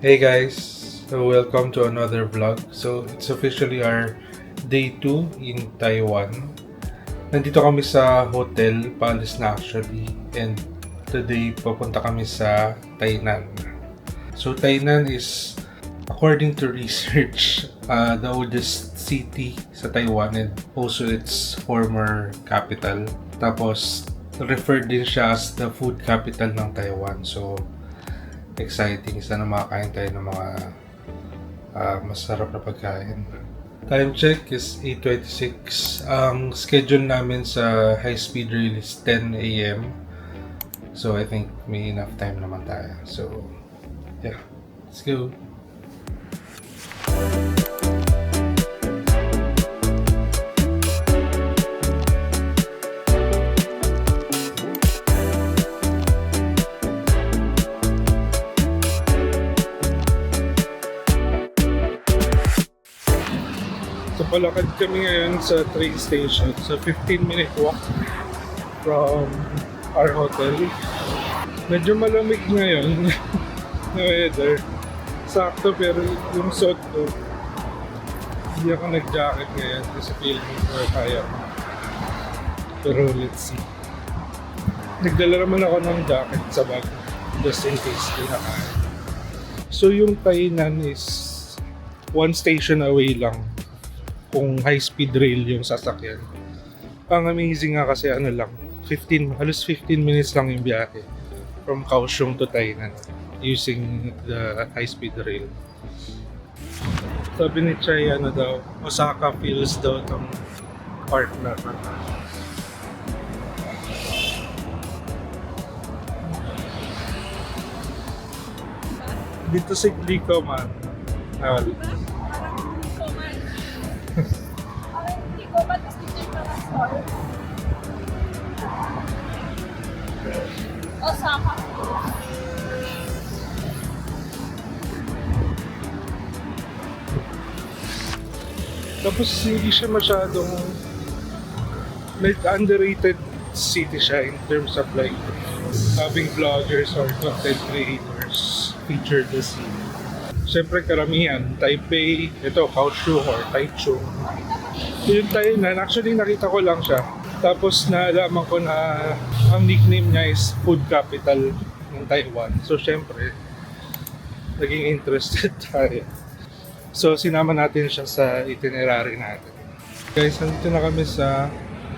Hey guys, so welcome to another vlog. So it's officially our day 2 in Taiwan. Nandito kami sa hotel, paalis na actually. And today papunta kami sa Tainan. So Tainan is, according to research, the oldest city sa Taiwan and also its former capital. Tapos referred din siya as the food capital ng Taiwan. So exciting. Sana makakain tayo ng mga masarap na pagkain. Time check is 8:26. Ang schedule namin sa high-speed rail is 10 a.m. So I think may enough time naman tayo. So yeah, let's go. So palakad kami ngayon sa train station. So 15-minute walk from our hotel. Medyo malamig ngayon na weather. Sakto pero yung suot ko, hindi ako nag-jacket ngayon kasi feeling ko kaya ko. Pero let's see. Nagdala naman ako ng jacket sa bag just in case di na kaya. So yung Tainan is one station away lang kung high-speed rail yung sasakyan. Ang amazing nga kasi halos 15 minutes lang yung biyahe from Kaohsiung to Tainan using the high-speed rail. Sabi ni Chai, Osaka feels daw itong part na. Dito si Glico man. Osaka. Tapos hindi siya masyadong underrated city siya in terms of like having vloggers or content creators feature the city. Siyempre karamihan, Taipei, ito Kaohsiung or Taichung. Yung Tainan, actually nakita ko lang siya. Tapos naalaman ko na ang nickname niya is food capital ng Taiwan. So syempre, naging interested tayo. So sinama natin siya sa itinerary natin. Guys, nandito na kami sa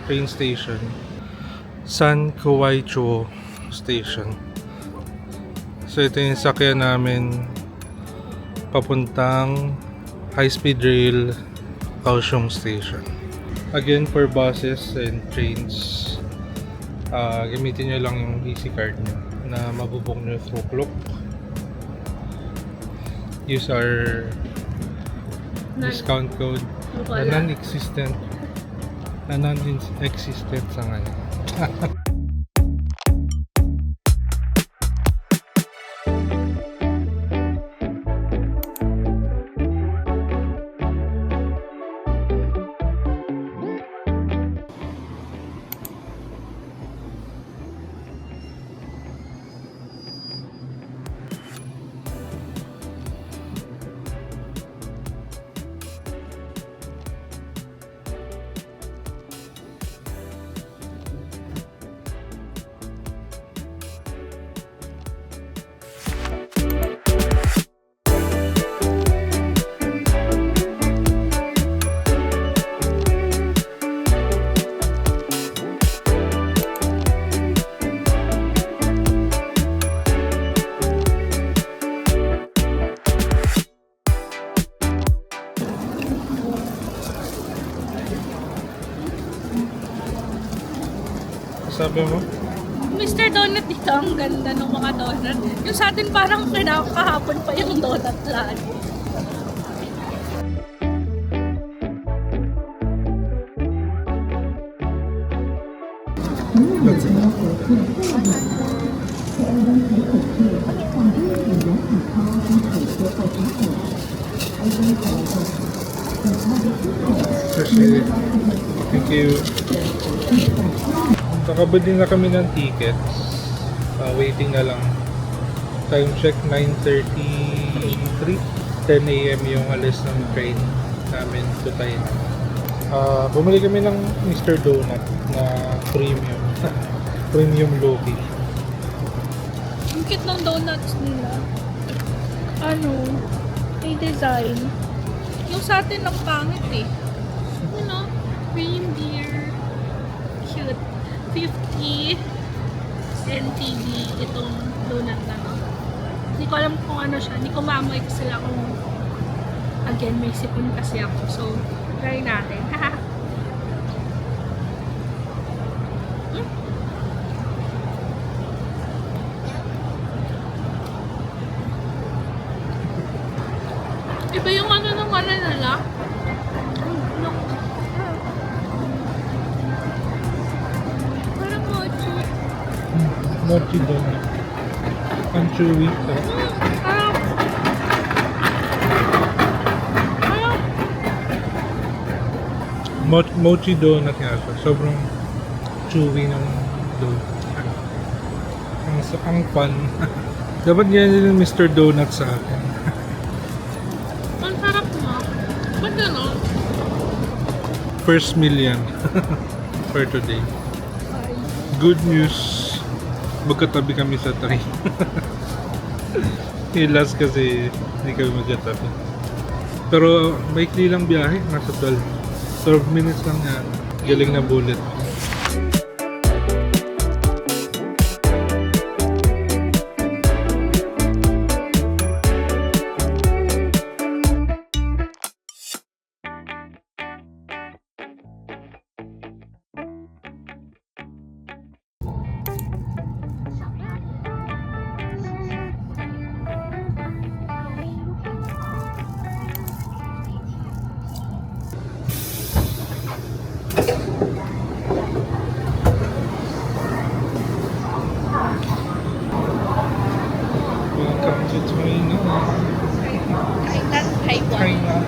train station. San Kuwaicho Station. So ito yung sakyan namin papuntang high-speed rail Kaohsiung Station. Again, for buses and trains, gamitin nyo lang yung EC card nyo na mabubok nyo through Klook. Use our discount code na non-existent sa ngayon. Sabi mo? Mr. Donut dito, ang ganda ng mga donut. Yung sa atin parang kahapon pa yung donut lagi. Appreciate it. Thank you. Nakabili na kami ng tickets. Waiting na lang. Time check 9:30 Street. 10 a.m. yung alis ng train namin to Tainan. Bumili kami ng Mr. Donut na premium. Premium Loki. Ang cute ng donuts nila. Ano? May design. Yung sa atin ang pangit eh. Ano? Reindeer. Cute. 50 NTD itong donut na no. Hindi ko alam kung ano siya. Hindi ko maamoy kasi sila kung again may sipon kasi ako. So, try natin. Haha. Iba yung ano nung ano nila. Parang mochi. Mochi Donut. Ang chewy. Parang Mochi Donut nga siya. Sobrang chewy ng donut. Ang fun. Dapat ganyan yung Mr. Donut sa akin. ang sarap mo. Ba't gano'n? First meal yan. For today. Good news. Magkatabi kami sa train. Yung last kasi hindi kami magkatabi. Pero maikli lang biyahe. Nasa 12 minutes lang yan. Galing na bullet. Welcome to Tainan. Tainan.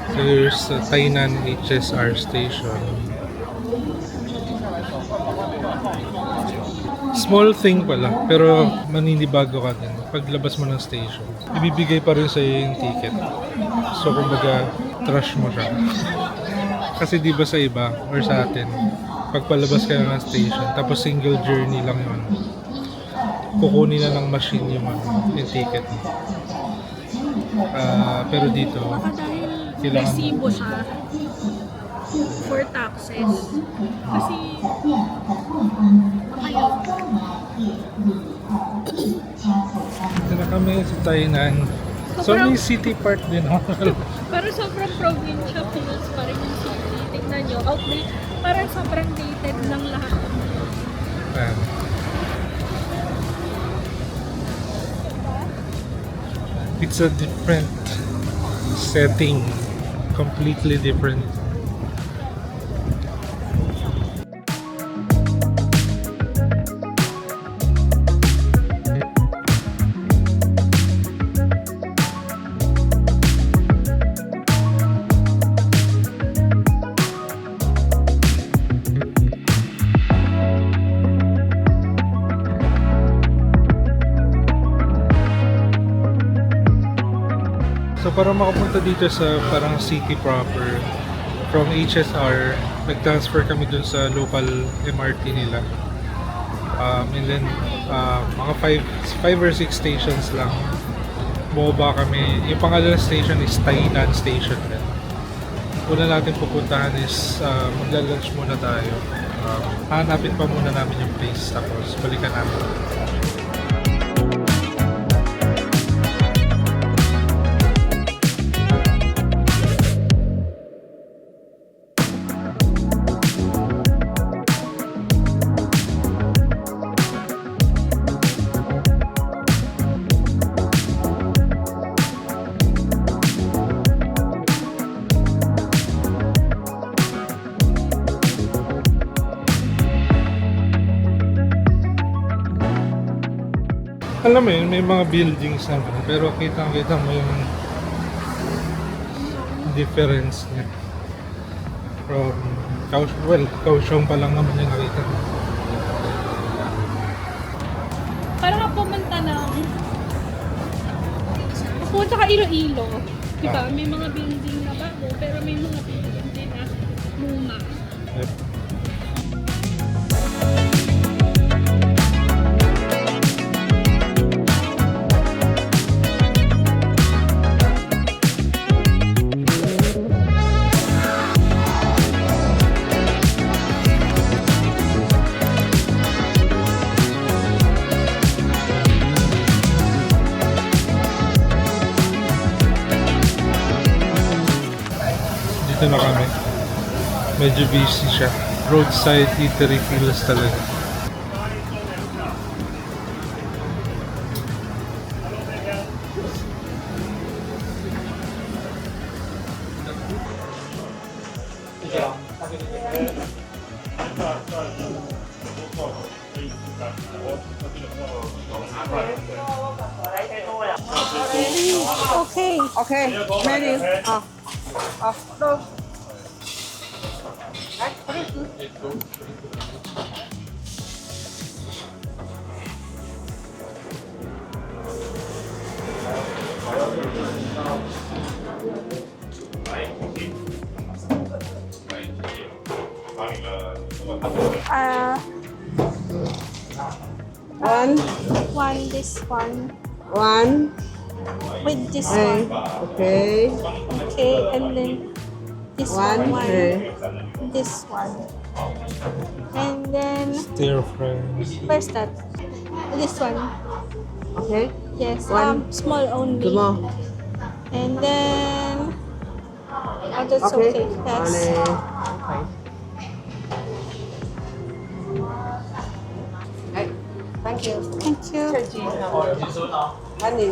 So here's the Tainan HSR station. Small thing pala, pero maninibago ka din. Paglabas mo ng station, ibibigay pa rin sa'yo yung ticket. So kumbaga, trash mo siya. Kasi di ba sa iba, or sa atin, pagpalabas ka na ng station, tapos single journey lang yun. Kukunin na ng machine yung ticket mo. Pero dito, Baka dahil kailangan- resibo siya for taxes. Kasi, ayaw. dito na kami sa Tainan. So may city part din. Pero sobrang provincial feels pa rin yung city. Tingnan nyo, outlet, parang sobrang dated ng lahat. Ayan. It's a different setting. Completely different. So para makapunta dito sa parang city proper, from HSR, nag-transfer kami dun sa local MRT nila. And then, mga 5 or 6 stations lang. Bumaba kami. Yung pangalan ng station is Tainan Station. Una natin pupuntahan is magla-lunch muna tayo. Hanapin pa muna namin yung place, tapos balikan namin. Alam mo yun, may mga buildings naman, pero kitang-kita mo yung difference niya. From Kaohsiung, well, Kaohsiung pa lang naman yung nakita. Cebu at Iloilo. Diba? May mga building na bago, pero may mga building din na luma. Yep. Dito na kami. Medyo busy siya. Roadside eatery feels talaga. Okay. Okay, ready. Go. One, One, this one. one, With this okay, one. okay, Okay, and then this one, one. okay. This one. And then, Stir fries. where's that? This one. Okay. Yes, One. small only. Tumo. And then, oh, that's Okay. okay. Yes. Okay. Okay. Thank you. Thank you. Honey.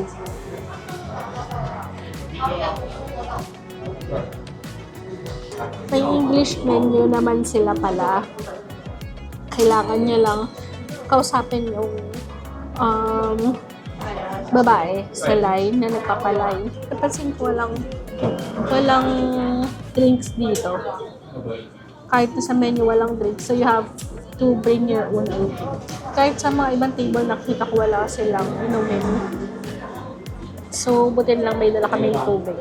May English menu naman sila pala. Kailangan niya lang kausapin yung babae sa line na nagpapalay. Napansin ko walang drinks dito. Kahit na sa menu walang drinks. So you have to bring your own drink. Kahit sa mga ibang table nakita ko wala silang inumin. So buti lang may dala kaming tubig.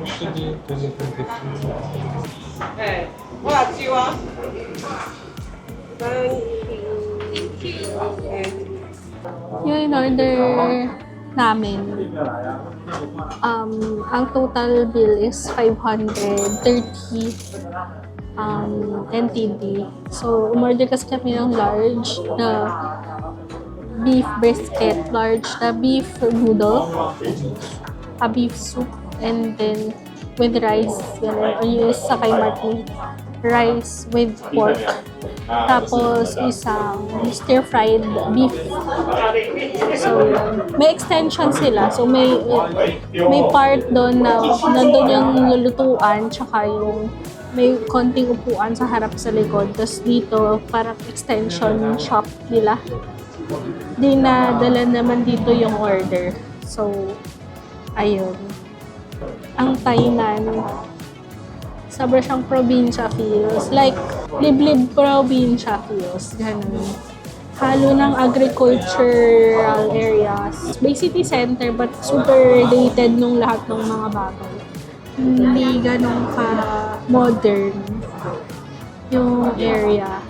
Actually, 2023. Hey, what you want? Thank you. Okay. Yung in-order namin, ang total bill is 530 NTD. So, umorder kasi kami ng large na beef brisket, large na beef noodle, a beef soup, and then with rice, yan, yung isa kay Martin, rice with pork. Tapos isang stir-fried beef. So, may extension sila. So, may part doon na nandun yung lulutuan, tsaka yung may konting upuan sa harap sa likod. Tapos dito, parang extension shop nila. Dinadala naman dito yung order. So, ayun. Ang Tainan, sobra siyang probinsya feels. Like, liblib probinsya feels. Ganun. Halo ng agricultural areas. Bay City Center, but super dated nung lahat ng mga bagay. Hindi ganun ka-modern yung area.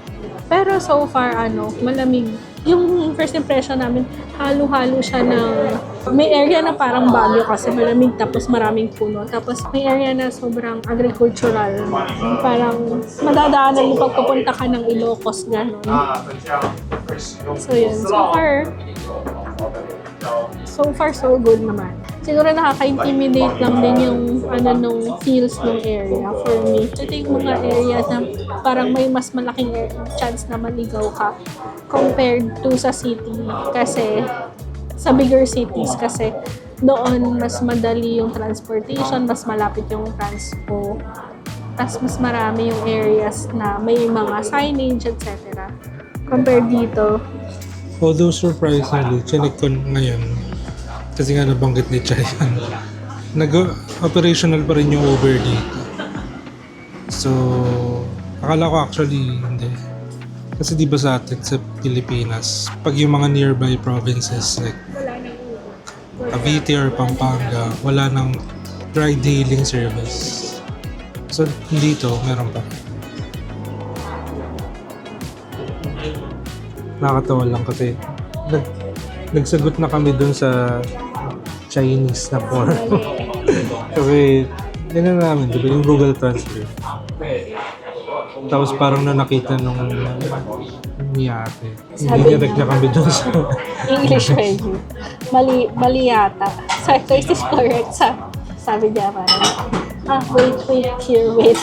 Pero so far, malamig. Yung first impression namin, halo-halo siya ng... May area na parang Baguio kasi malamig tapos maraming puno. Tapos may area na sobrang agricultural. Parang madadaanan mo pagpupunta ka ng Ilocos, gano'n. So yun, so far so good naman. Siguro nakaka-intimidate lang din yung nung feels ng area for me. Ito yung mga areas na parang may mas malaking chance na maligaw ka compared to sa city. Kasi sa bigger cities kasi doon mas madali yung transportation, mas malapit yung transpo. Tapos mas marami yung areas na may mga signage, etc. Compared dito, Although surprisingly, chinek ko ngayon, kasi nga nabanggit ni Chayan, nag-operational pa rin yung Uber dito. So, akala ko actually hindi. Kasi di ba sa atin, sa Pilipinas, pag yung mga nearby provinces, like, Cavite or Pampanga, wala nang ride-hailing service. So, dito, meron pa. Nakakatawa lang kasi nagsagot na kami dun sa Chinese na form. Kasi, yun na namin, diba, yung Google Translate. Tapos parang na nakita nung ni ate. Hindi direct na kami dun sa... English menu. Mali yata. So is this correct? Sabi niya parang, wait, here, wait.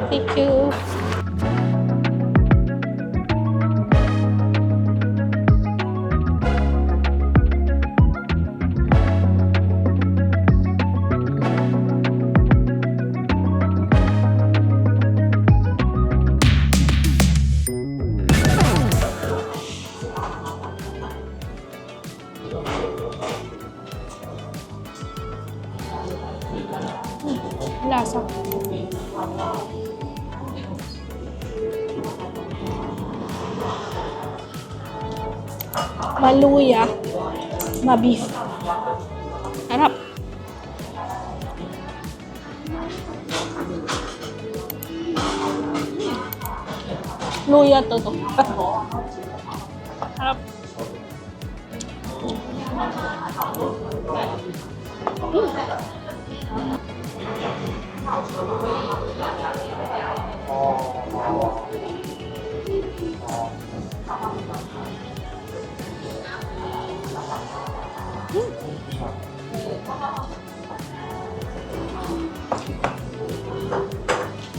Thank you. Lasa. Maluya. Mabif. Harap. Luya to. Harap.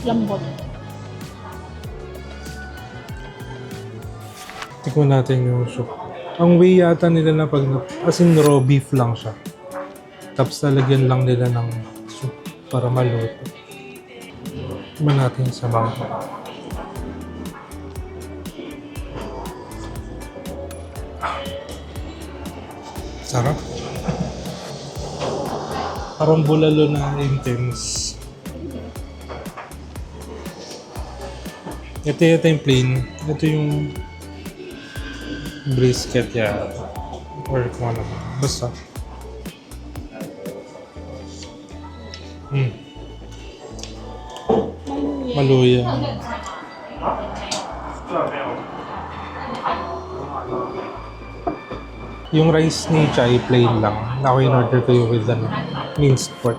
Lambot. Tikman natin yung soup. Ang way yata nila na as in raw beef lang siya. Tapos lalagyan lang nila ng soup para maluto. Tikman natin sa bangka. Sarap. Parang bulalo na intense. Ito yung plain. Ito yung brisket ya. Or kung ano. Basta. Maluya. Yung rice ni Chai plain lang. Ako in order ko yung with minced pork.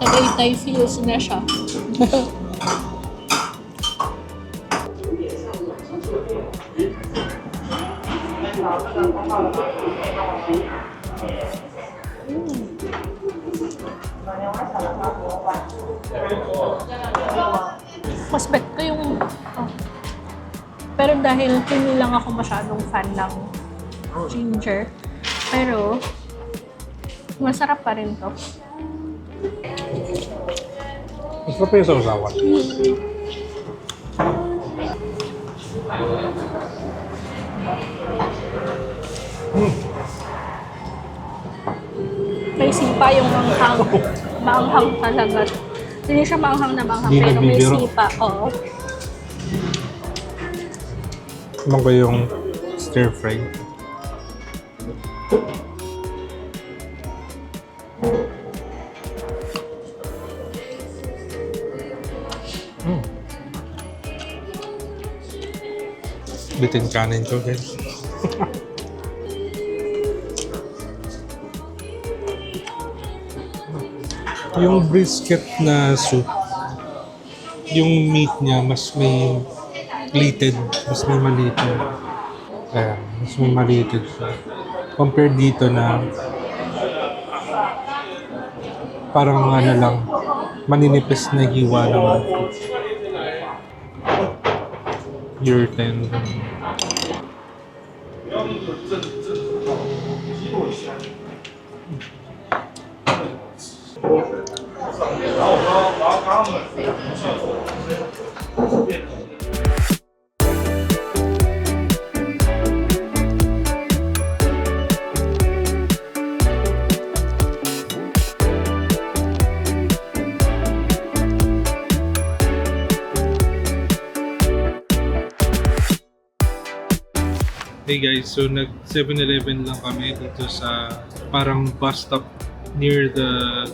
Tagaytay feels na siya. Mas bet ko yung... Pero dahil hindi lang ako masyadong fan ng ginger. Pero, masarap pa rin to. Masarap pa yung sausawan. May sipa yung manghang. Manghang talaga. Hindi siya manghang na manghang, Di pero may nagbibiro. sipa. Oo. Ano ba yung stir fry? Bitin kanin ko, guys. Yung brisket na soup, yung meat niya mas may plated, mas may maliit. Kaya, mas may maliit siya. Compared dito na parang ano lang, maninipis na hiwa ng your tender. Hey guys, so nag 7-Eleven lang kami dito sa parang bus stop near the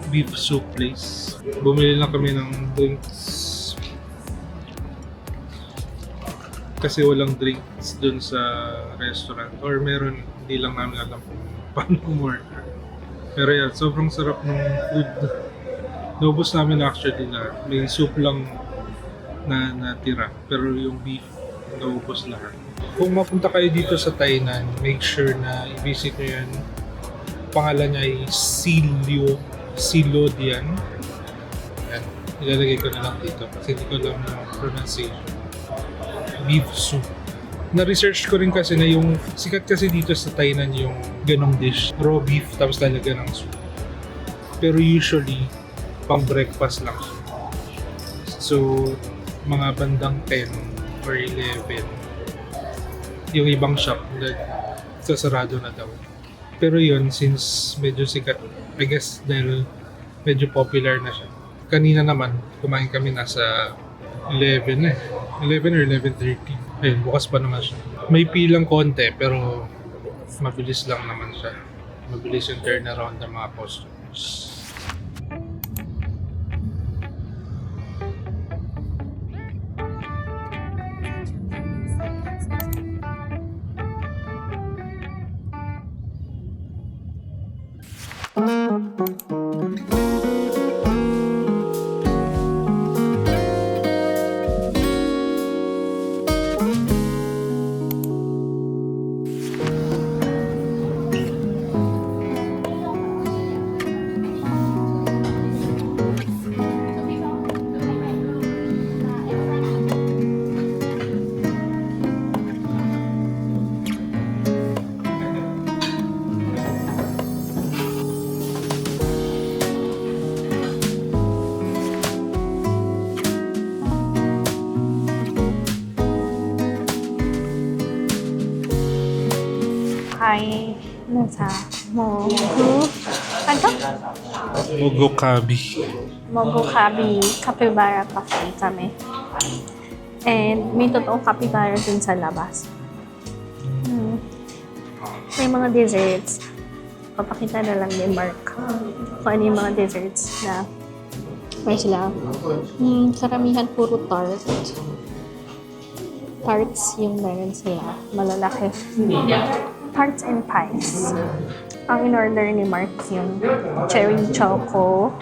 beef soup place. Bumili lang kami ng drinks kasi walang drinks dun sa restaurant, or meron, hindi lang namin alam kung paano kumorder. Pero yan, sobrang sarap ng food. Naubos namin actually lahat. May soup lang na natira, pero yung beef naubos lahat. Kung mapunta kayo dito sa Tainan, make sure na i-visit nyo yan. Pangalan niya ay Silodian. Yan. Ilalagay ko na lang dito kasi hindi ko alam yung pronunciation. Beef soup. Na-research ko rin kasi na yung sikat kasi dito sa Tainan yung ganong dish. Raw beef tapos lalagyan ng soup. Pero usually, pang breakfast lang. So, mga bandang 10 or 11, yung ibang shop sasarado na daw. Pero yun, since medyo sikat, I guess dahil medyo popular na siya. Kanina naman, kumain kami nasa 11 eh. 11 or 11:30. Ayun, bukas pa naman siya. May pilang konti, pero mabilis lang naman siya. Mabilis yung turnaround ng mga customers. Hi, nasa Mogu. Ano? Mogokabi. Mogukabi Capybara Cafe kami. And may totoong capybara dun sa labas. May mga desserts. Papakita na lang ni Mark kung ano yung mga desserts na may sila. Karamihan puro tart. Tarts yung meron sila. Malalaki. Tarts and pies. Ang in-order ni Mark yung cherry choco.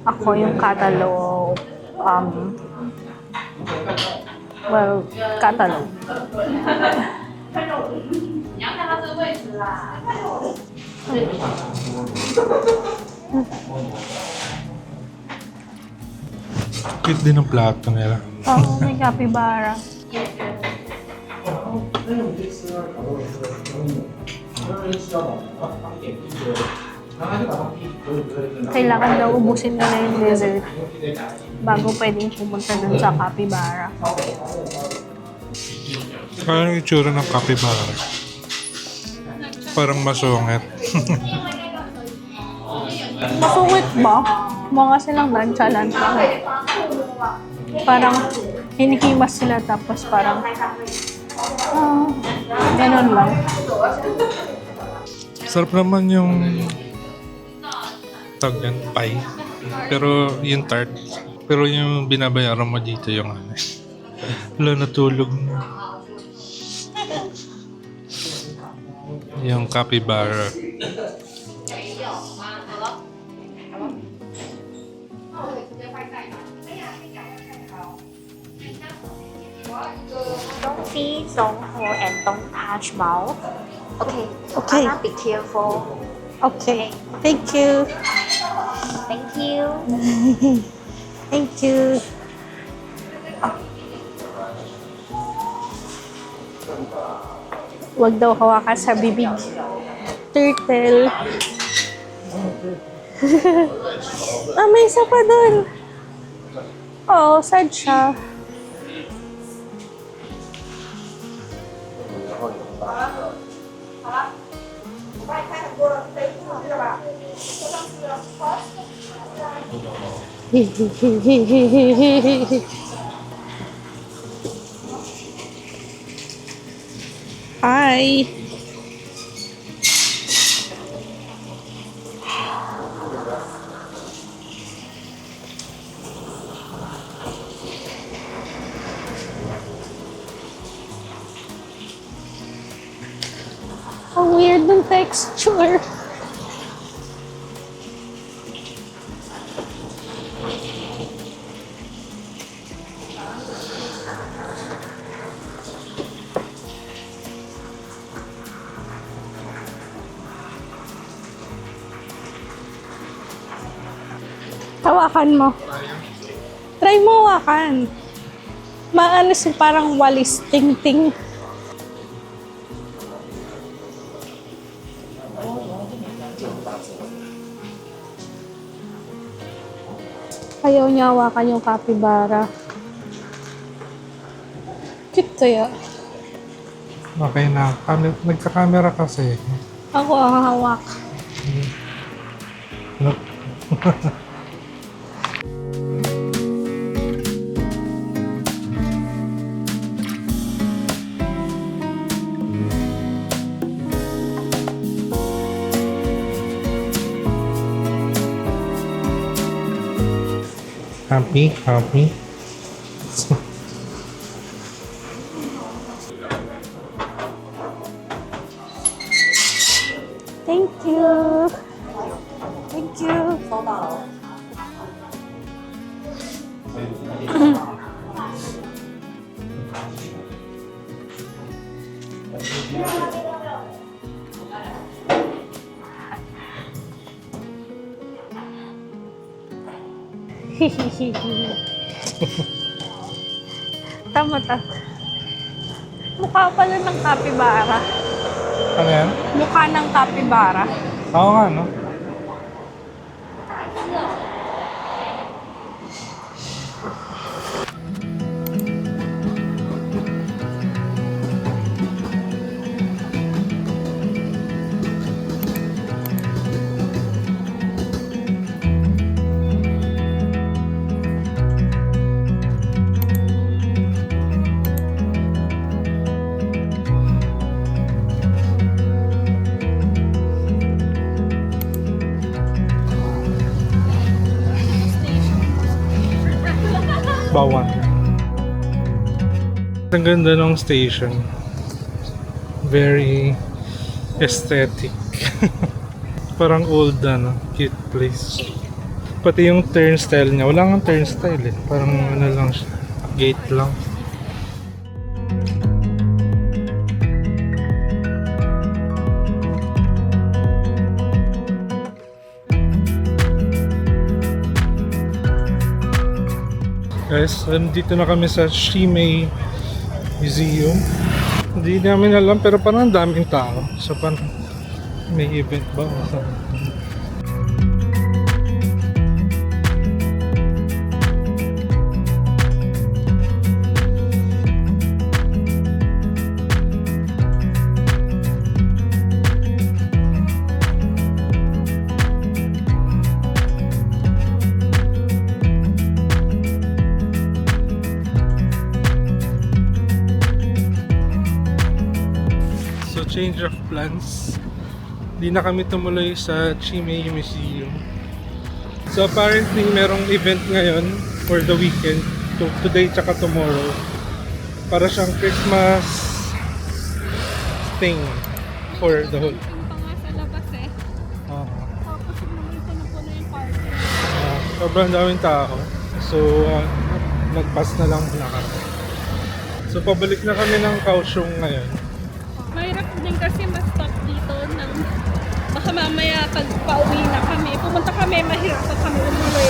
Ako yung cantaloupe. Cantaloupe. Cute din ang plato nila. Oo, may capybara. Kailangan daw ubusin nila yung dessert bago pwedeng pumunta dun sa capybara. Ano yung itsura ng capybara? Parang masungit. Masungit ba? Mga silang nonchalant lang. Parang hinihimas sila tapos parang ganun lang. Sarap naman yung tawag yan, pie. Pero yung tart. Pero yung binabayaran mo dito yung ano. Wala, natulog na. Yung capybara. Don't see, don't hold, and don't touch mouth. Okay. Okay. Anna, be careful. Okay. Thank you. Thank you. Thank you. Huwag daw hawakan sa bibig. Turtle. Ah, may isa pa dun. Oo, sad siya. Hi. Ang weird ng texture. Hawakan mo. Try mo hawakan. Maano siya parang walis ting-ting. Ayaw niya hawakan yung capybara. Cute kaya. Okay na. Nagka-camera kasi. Ako ang hawak. Look. Happy. Thank you. Thank you. 收到了。 Tama. Mukha pala ng capybara. Ano yan? Mukha ng capybara. Oo nga, no? Bawan. Ang ganda ng station. Very aesthetic. Parang old cute place. Pati yung turnstile niya, wala nga turnstile eh. Parang ano lang siya, gate lang. Guys, nandito na kami sa Shimei Museum. Hindi namin alam pero parang ang daming tao. So parang may event ba? So change of plans. Hindi na kami tumuloy sa Shimei Museum. So apparently merong event ngayon for the weekend. Today tsaka tomorrow. Para siyang Christmas thing for the whole. Yung pa nga sa labas eh. Tapos naman ito na puno yung party. Sobrang daming tao. So nag-pass na lang na kami. So pabalik na kami ng Kaohsiung ngayon. Mahirap din kasi ma-stop dito ng baka mamaya pag pauwi na kami. Pumunta kami, mahirap pa kami umuwi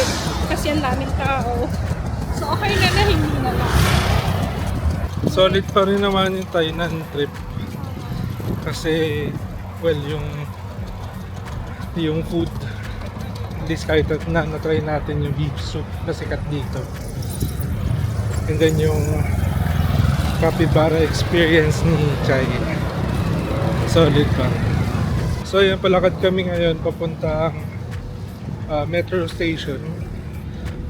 kasi ang daming tao. So okay na na, hindi na lang. Solid pa rin naman yung Tainan trip. Kasi, well, yung food, least kahit na try natin yung beef soup na sikat dito. And then yung capybara experience ni Chai. Solid pa. So yun, palakad kami ngayon papuntang metro station.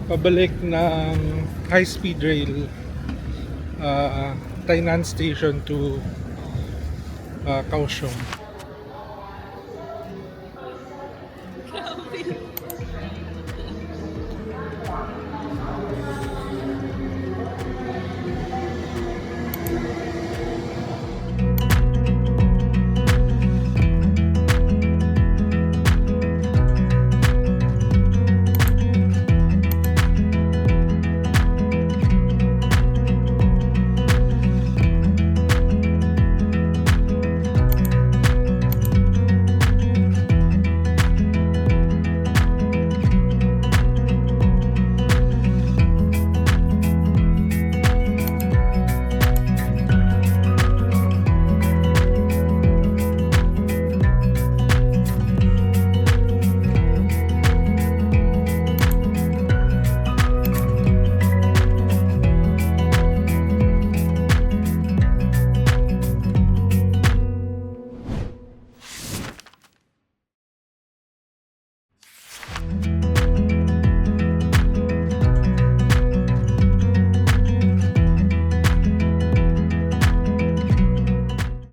Pabalik ng high speed rail Tainan Station to Kaohsiung.